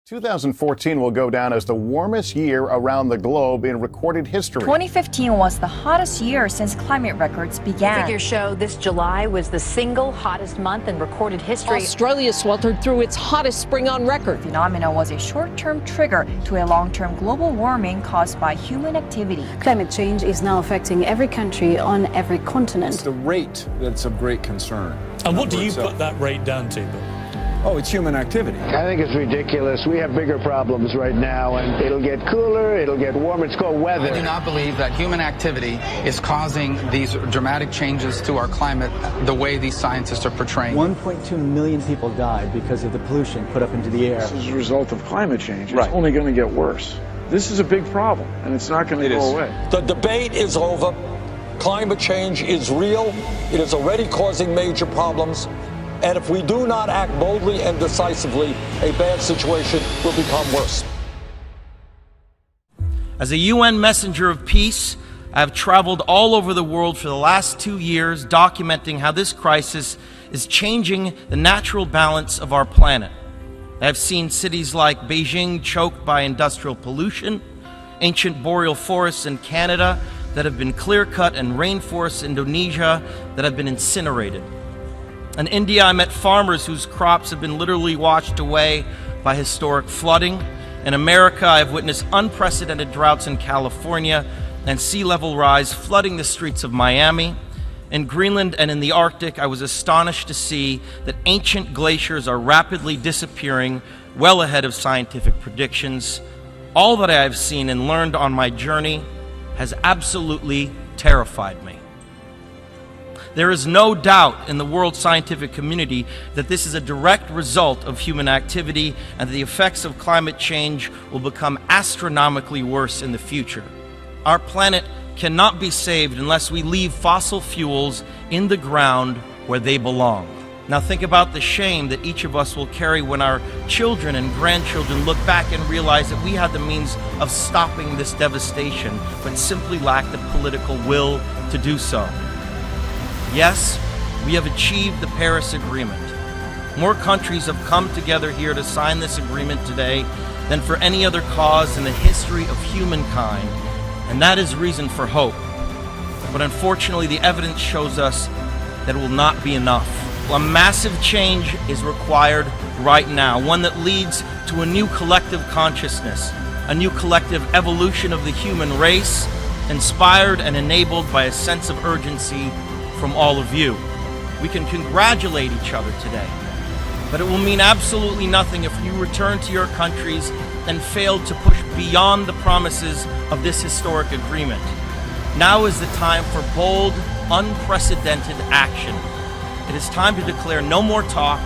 2014 will go down as the warmest year around the globe in recorded history. 2015 was the hottest year since climate records began. Figures show this July was the single hottest month in recorded history. Australia sweltered through its hottest spring on record. The phenomenon was a short-term trigger to a long-term global warming caused by human activity. Climate change is now affecting every country on every continent. It's the rate that's of great concern. And what do you put that rate down to, Bill? Oh, it's human activity. I think it's ridiculous. We have bigger problems right now, and it'll get cooler, it'll get warmer. It's called weather. I do not believe that human activity is causing these dramatic changes to our climate the way these scientists are portraying. 1.2 million people died because of the pollution put up into the air. This is a result of climate change. It's only going to get worse. This is a big problem, and it's not going to go away. The debate is over. Climate change is real. It is already causing major problems. And if we do not act boldly and decisively, a bad situation will become worse. As a UN messenger of peace, I have traveled all over the world for the last 2 years documenting how this crisis is changing the natural balance of our planet. I have seen cities like Beijing choked by industrial pollution, ancient boreal forests in Canada that have been clear-cut, and rainforests in Indonesia that have been incinerated. In India, I met farmers whose crops have been literally washed away by historic flooding. In America, I've witnessed unprecedented droughts in California and sea level rise flooding the streets of Miami. In Greenland and in the Arctic, I was astonished to see that ancient glaciers are rapidly disappearing, well ahead of scientific predictions. All that I have seen and learned on my journey has absolutely terrified me. There is no doubt in the world scientific community that this is a direct result of human activity and the effects of climate change will become astronomically worse in the future. Our planet cannot be saved unless we leave fossil fuels in the ground where they belong. Now think about the shame that each of us will carry when our children and grandchildren look back and realize that we had the means of stopping this devastation, but simply lacked the political will to do so. Yes, we have achieved the Paris Agreement. More countries have come together here to sign this agreement today than for any other cause in the history of humankind, and that is reason for hope. But unfortunately, the evidence shows us that it will not be enough. A massive change is required right now, one that leads to a new collective consciousness, a new collective evolution of the human race, inspired and enabled by a sense of urgency from all of you. We can congratulate each other today, but it will mean absolutely nothing if you return to your countries and fail to push beyond the promises of this historic agreement. Now is the time for bold, unprecedented action. It is time to declare no more talk,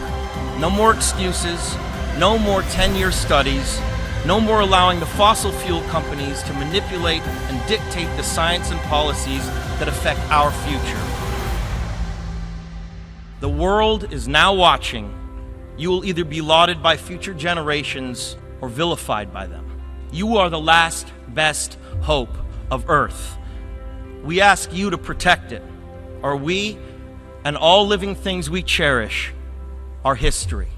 no more excuses, no more 10-year studies, no more allowing the fossil fuel companies to manipulate and dictate the science and policies that affect our future. The world is now watching. You will either be lauded by future generations or vilified by them. You are the last best hope of Earth. We ask you to protect it, or we and all living things we cherish are history.